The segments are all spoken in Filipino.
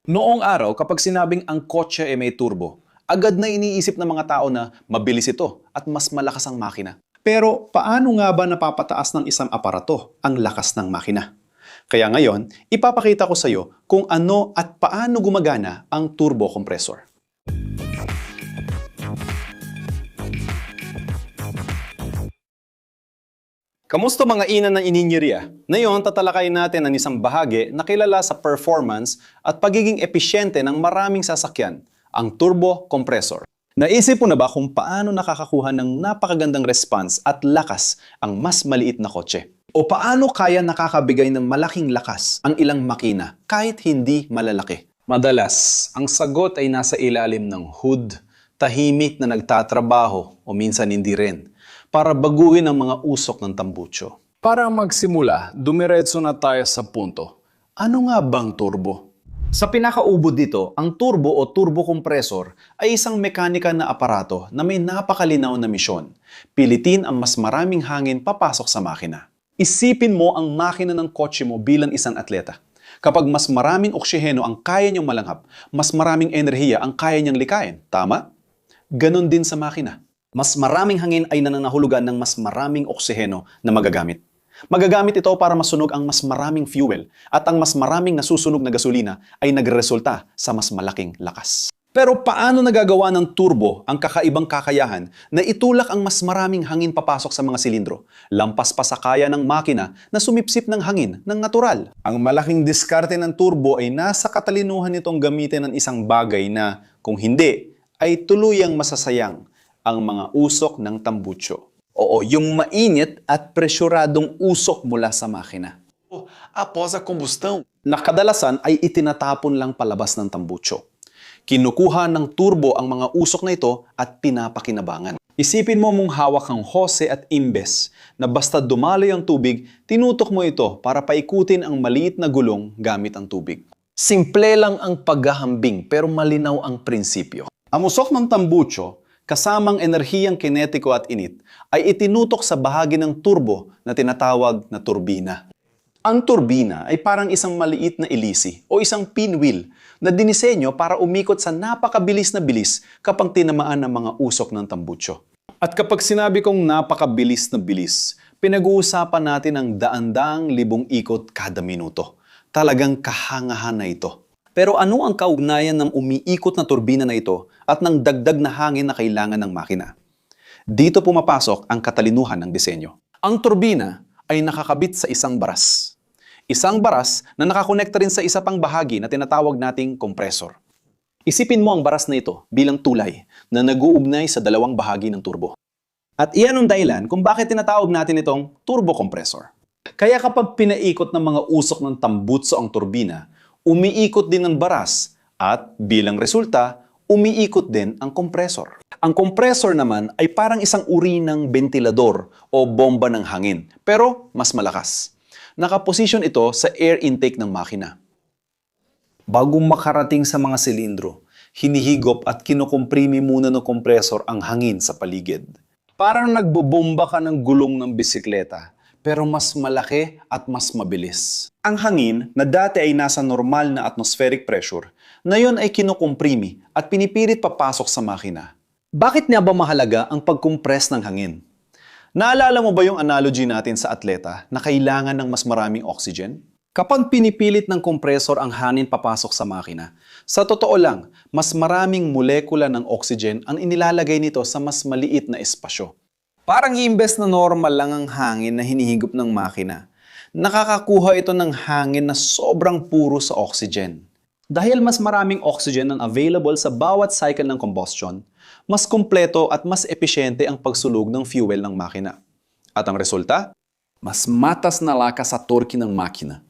Noong araw, kapag sinabing ang kotse ay may turbo, agad na iniisip ng mga tao na mabilis ito at mas malakas ang makina. Pero paano nga ba napapataas ng isang aparato ang lakas ng makina? Kaya ngayon, ipapakita ko sa iyo kung ano at paano gumagana ang turbo compressor. Kamusta mga ina ng ininyeria? Ngayon, tatalakayin natin ang isang bahagi na kilala sa performance at pagiging episyente ng maraming sasakyan, ang turbo compressor. Naisip mo na ba kung paano nakakakuha ng napakagandang response at lakas ang mas maliit na kotse? O paano kaya nakakabigay ng malaking lakas ang ilang makina kahit hindi malalaki? Madalas, ang sagot ay nasa ilalim ng hood, tahimik na nagtatrabaho o minsan hindi rin, para baguhin ang mga usok ng tambutso. Para magsimula, dumiretso na tayo sa punto. Ano nga bang turbo? Sa pinakaubod dito, ang turbo o turbo compressor ay isang mekanika na aparato na may napakalinaw na misyon. Pilitin ang mas maraming hangin papasok sa makina. Isipin mo ang makina ng kotse mo bilang isang atleta. Kapag mas maraming oksiheno ang kaya niyang malanghap, mas maraming enerhiya ang kaya niyang likayin. Tama? Ganon din sa makina. Mas maraming hangin ay nananahulugan ng mas maraming oksiheno na magagamit. Magagamit ito para masunog ang mas maraming fuel at ang mas maraming nasusunog na gasolina ay nagresulta sa mas malaking lakas. Pero paano nagagawa ng turbo ang kakaibang kakayahan na itulak ang mas maraming hangin papasok sa mga silindro, lampas pa sa kaya ng makina na sumipsip ng hangin ng natural? Ang malaking diskarte ng turbo ay nasa katalinuhan nitong gamitin ng isang bagay na, kung hindi, ay tuluyang masasayang ang mga usok ng tambutso. Oo, yung mainit at presyuradong usok mula sa makina. Após a combustão, na kadalasan ay itinatapon lang palabas ng tambutso. Kinukuha ng turbo ang mga usok na ito at pinapakinabangan. Isipin mo mong hawak ang hose at imbes na basta dumaloy ang tubig, tinutok mo ito para paikutin ang maliit na gulong gamit ang tubig. Simple lang ang paghahambing pero malinaw ang prinsipyo. Ang usok ng tambutso, kasamang enerhiyang kinetiko at init, ay itinutok sa bahagi ng turbo na tinatawag na turbina. Ang turbina ay parang isang maliit na ilisi o isang pinwheel na dinisenyo para umikot sa napakabilis na bilis kapag tinamaan ng mga usok ng tambutso. At kapag sinabi kong napakabilis na bilis, pinag-uusapan natin ang daan-daang libong ikot kada minuto. Talagang kahangahan na ito. Pero ano ang kaugnayan ng umiikot na turbina na ito at ng dagdag na hangin na kailangan ng makina? Dito pumapasok ang katalinuhan ng disenyo. Ang turbina ay nakakabit sa isang baras. Isang baras na nakakonekta rin sa isa pang bahagi na tinatawag nating kompresor. Isipin mo ang baras na ito bilang tulay na nag-uugnay sa dalawang bahagi ng turbo. At iyan ang dahilan kung bakit tinatawag natin itong turbo compressor. Kaya kapag pinaikot ng mga usok ng tambutso ang turbina, umiikot din ang baras at bilang resulta, umiikot din ang kompresor. Ang kompresor naman ay parang isang uri ng bentilador o bomba ng hangin, pero mas malakas. Nakaposisyon ito sa air intake ng makina. Bago makarating sa mga silindro, hinihigop at kinukomprimi muna ng kompresor ang hangin sa paligid. Parang nagbobomba ka ng gulong ng bisikleta, pero mas malaki at mas mabilis. Ang hangin na dati ay nasa normal na atmospheric pressure, ngayon ay kinukomprimi at pinipilit papasok sa makina. Bakit nga ba mahalaga ang pagkompress ng hangin? Naalala mo ba yung analogy natin sa atleta na kailangan ng mas maraming oxygen? Kapag pinipilit ng kompresor ang hangin papasok sa makina, sa totoo lang, mas maraming molekula ng oxygen ang inilalagay nito sa mas maliit na espasyo. Parang imbes na normal lang ang hangin na hinihigop ng makina, nakakakuha ito ng hangin na sobrang puro sa oxygen. Dahil mas maraming oxygen ang available sa bawat cycle ng combustion, mas kumpleto at mas episyente ang pagsulog ng fuel ng makina. At ang resulta? Mas matas na lakas sa torque ng makina.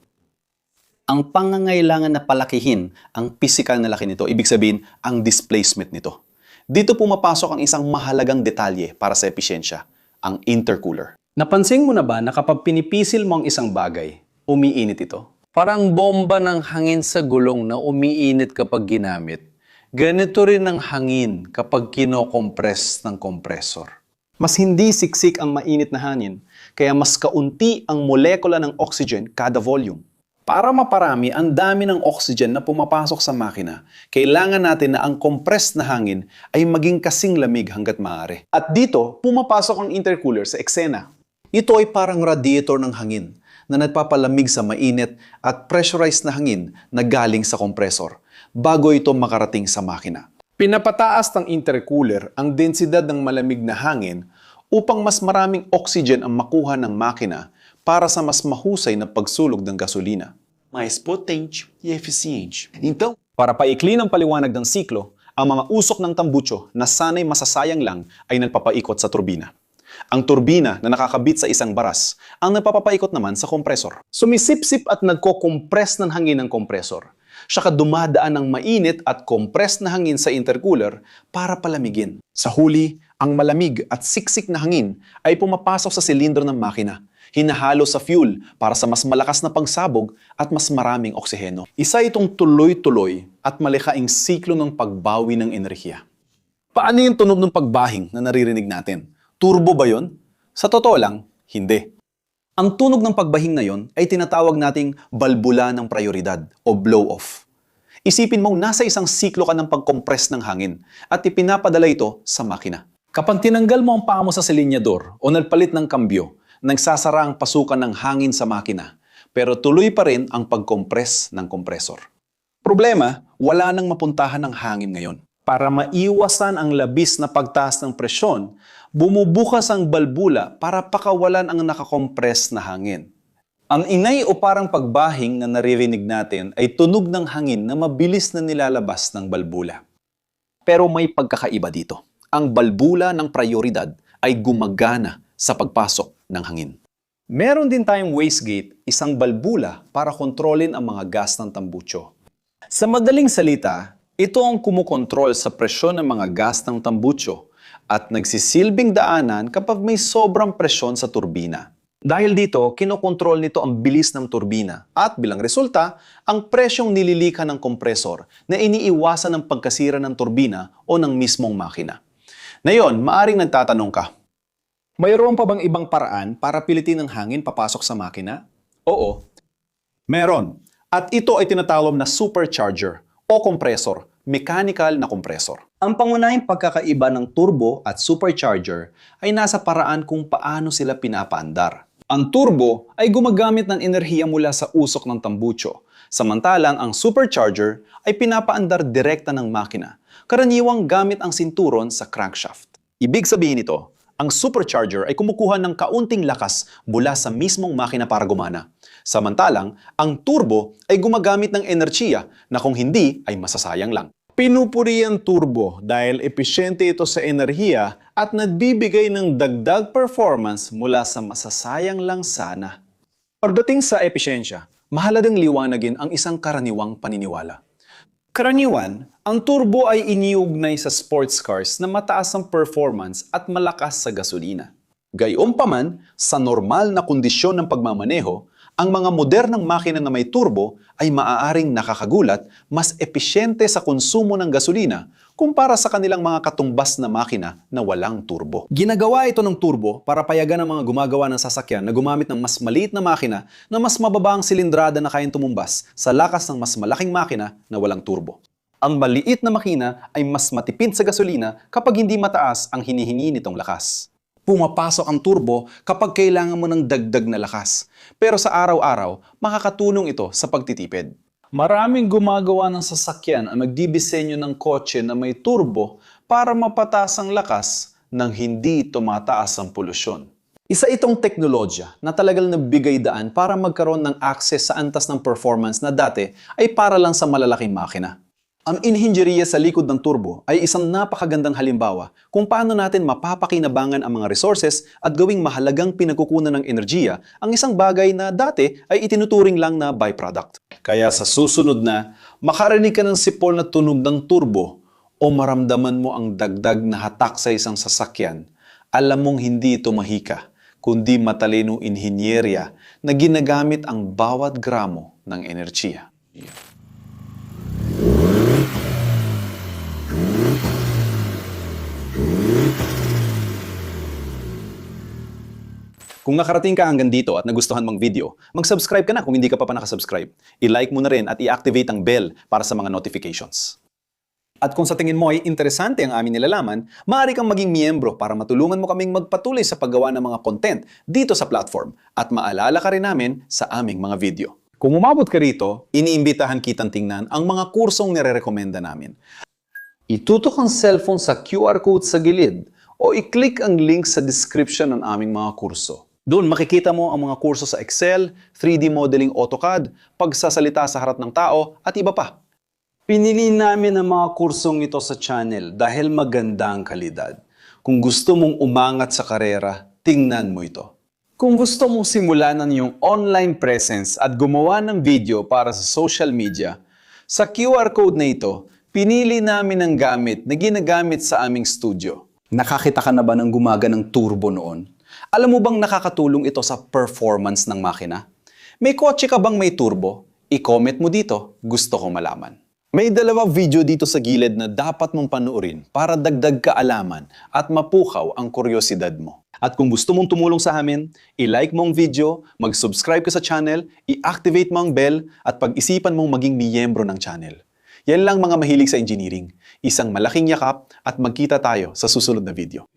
Ang pangangailangan na palakihin ang physical na laki nito, ibig sabihin ang displacement nito. Dito pumapasok ang isang mahalagang detalye para sa episyensya, ang intercooler. Napansin mo na ba na kapag pinipisil mo ang isang bagay, umiinit ito? Parang bomba ng hangin sa gulong na umiinit kapag ginamit. Ganito rin ang hangin kapag kinokompress ng kompresor. Mas hindi siksik ang mainit na hangin, kaya mas kaunti ang molekula ng oxygen kada volume. Para maparami ang dami ng oxygen na pumapasok sa makina, kailangan natin na ang compressed na hangin ay maging kasing lamig hanggat maaari. At dito, pumapasok ang intercooler sa eksena. Ito ay parang radiator ng hangin na nagpapalamig sa mainit at pressurized na hangin na galing sa kompresor bago ito makarating sa makina. Pinapataas ng intercooler ang densidad ng malamig na hangin upang mas maraming oxygen ang makuha ng makina para sa mas mahusay na pagsulog ng gasolina. Mais potente e eficiente. Então, Para paikli ng paliwanag ng siklo, ang mga usok ng tambutso na sanay masasayang lang ay nagpapaikot sa turbina. Ang turbina na nakakabit sa isang baras ang nagpapapaikot naman sa kompresor. Sumisipsip at nagko-compress ng hangin ng kompresor. Saka dumadaan ng mainit at compressed na hangin sa intercooler para palamigin. Sa huli, ang malamig at siksik na hangin ay pumapasok sa silindro ng makina. Hinahalo sa fuel para sa mas malakas na pagsabog at mas maraming oksiheno. Isa itong tuloy-tuloy at malikaing siklo ng pagbawi ng enerhiya. Paano yung tunog ng pagbahing na naririnig natin? Turbo ba yon? Sa totoo lang, hindi. Ang tunog ng pagbahing na yon ay tinatawag nating balbula ng prioridad o blow-off. Isipin mong nasa isang siklo ka ng pag-compress ng hangin at ipinapadala ito sa makina. Kapag tinanggal mo ang paa mo sa silinyador o nagpalit ng kambyo, nagsasara ang pasukan ng hangin sa makina, pero tuloy pa rin ang pag-compress ng kompresor. Problema, wala nang mapuntahan ng hangin ngayon. Para maiwasan ang labis na pagtaas ng presyon, bumubukas ang balbula para pakawalan ang nakakompress na hangin. Ang ingay o parang pagbahing na naririnig natin ay tunog ng hangin na mabilis na nilalabas ng balbula. Pero may pagkakaiba dito. Ang balbula ng prioridad ay gumagana sa pagpasok ng hangin. Meron din tayong wastegate, isang balbula para kontrolin ang mga gas ng tambutso. Sa madaling salita, ito ang kumukontrol sa presyon ng mga gas ng tambutso at nagsisilbing daanan kapag may sobrang presyon sa turbina. Dahil dito, kinokontrol nito ang bilis ng turbina at bilang resulta, ang presyong nililika ng kompresor na iniiwasan ng pagkasira ng turbina o ng mismong makina. Ngayon, maaring nagtatanong ka, mayroon pa bang ibang paraan para pilitin ang hangin papasok sa makina? Oo, meron. At ito ay tinatawag na supercharger o kompresor, mechanical na kompresor. Ang pangunahing pagkakaiba ng turbo at supercharger ay nasa paraan kung paano sila pinapaandar. Ang turbo ay gumagamit ng enerhiya mula sa usok ng tambutso, samantalang ang supercharger ay pinapaandar direkta ng makina, karaniwang gamit ang sinturon sa crankshaft. Ibig sabihin nito, ang supercharger ay kumukuha ng kaunting lakas mula sa mismong makina para gumana. Samantalang, ang turbo ay gumagamit ng enerhiya na kung hindi ay masasayang lang. Pinupuri ang turbo dahil episyente ito sa enerhiya at nagbibigay ng dagdag performance mula sa masasayang lang sana. Pagdating sa episyensya, mahalagang liwanagin ang isang karaniwang paniniwala. Karaniwan, ang turbo ay iniugnay sa sports cars na mataas ang performance at malakas sa gasolina. Gayunpaman, sa normal na kondisyon ng pagmamaneho, ang mga modernang makina na may turbo ay maaaring nakakagulat, mas episyente sa konsumo ng gasolina kumpara sa kanilang mga katumbas na makina na walang turbo. Ginagawa ito ng turbo para payagan ang mga gumagawa ng sasakyan na gumamit ng mas maliit na makina na mas mababa ang silindrada na kayang tumumbas sa lakas ng mas malaking makina na walang turbo. Ang maliit na makina ay mas matipid sa gasolina kapag hindi mataas ang hinihingi nitong lakas. Pumapasok ang turbo kapag kailangan mo ng dagdag na lakas. Pero sa araw-araw, makakatulong ito sa pagtitipid. Maraming gumagawa ng sasakyan ang nagdidisenyo ng kotse na may turbo para mapataas ang lakas nang hindi tumataas ang polusyon. Isa itong teknolohiya na talagang nagbigay daan para magkaroon ng access sa antas ng performance na dati ay para lang sa malalaking makina. Ang inhinjeriya sa likod ng turbo ay isang napakagandang halimbawa kung paano natin mapapakinabangan ang mga resources at gawing mahalagang pinagkukunan ng enerhiya ang isang bagay na dati ay itinuturing lang na byproduct. Kaya sa susunod na, makarinig ka ng sipol na tunog ng turbo o maramdaman mo ang dagdag na hatak sa isang sasakyan, alam mong hindi ito mahika, kundi matalinong inhinyerya na ginagamit ang bawat gramo ng enerhiya. Kung nakarating ka hanggang dito at nagustuhan mong video, mag-subscribe ka na kung hindi ka pa nakasubscribe. I-like mo na rin at i-activate ang bell para sa mga notifications. At kung sa tingin mo ay interesante ang aming nilalaman, maaari kang maging miyembro para matulungan mo kaming magpatuloy sa paggawa ng mga content dito sa platform at maalala ka rin namin sa aming mga video. Kung umabot ka rito, iniimbitahan kitang tingnan ang mga kursong nire-recommenda namin. Itutok ang cellphone sa QR code sa gilid o i-click ang link sa description ng aming mga kurso. Doon makikita mo ang mga kurso sa Excel, 3D modeling AutoCAD, pagsasalita sa harap ng tao, at iba pa. Pinili namin ang mga kursong ito sa channel dahil maganda ang kalidad. Kung gusto mong umangat sa karera, tingnan mo ito. Kung gusto mong simulan ang iyong online presence at gumawa ng video para sa social media, sa QR code na ito, pinili namin ang gamit na ginagamit sa aming studio. Nakakita ka na ba ng gumaganang turbo noon? Alam mo bang nakakatulong ito sa performance ng makina? May kotse ka bang may turbo? I-comment mo dito, gusto ko malaman. May dalawang video dito sa gilid na dapat mong panuorin para dagdag kaalaman at mapukaw ang kuryosidad mo. At kung gusto mong tumulong sa amin, i-like mo ang video, mag-subscribe ka sa channel, i-activate mo ang bell at pag-isipan mong maging miyembro ng channel. Yan lang mga mahilig sa engineering. Isang malaking yakap at magkita tayo sa susunod na video.